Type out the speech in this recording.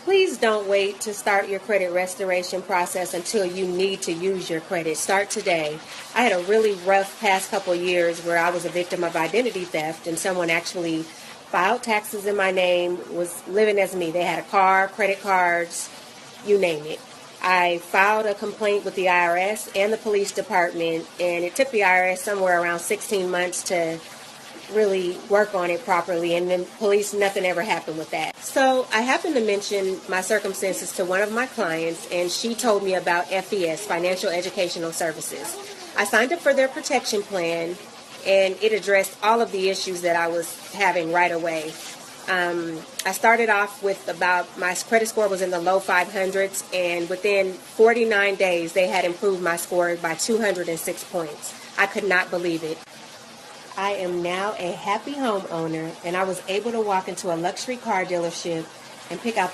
Please don't wait to start your credit restoration process until you need to use your credit. Start today. I had a really rough past couple years where I was a victim of identity theft, and someone actually filed taxes in my name, was living as me. They had a car, credit cards, you name it. I filed a complaint with the IRS and the police department, and it took the IRS somewhere around 16 months to really work on it properly, and then police, nothing ever happened with that. So I happened to mention my circumstances to one of my clients, and she told me about FES, Financial Educational Services. I signed up for their protection plan, and it addressed all of the issues that I was having right away. I started off with my credit score was in the low 500s, and within 49 days they had improved my score by 206 points. I could not believe it. I am now a happy homeowner, and I was able to walk into a luxury car dealership and pick out the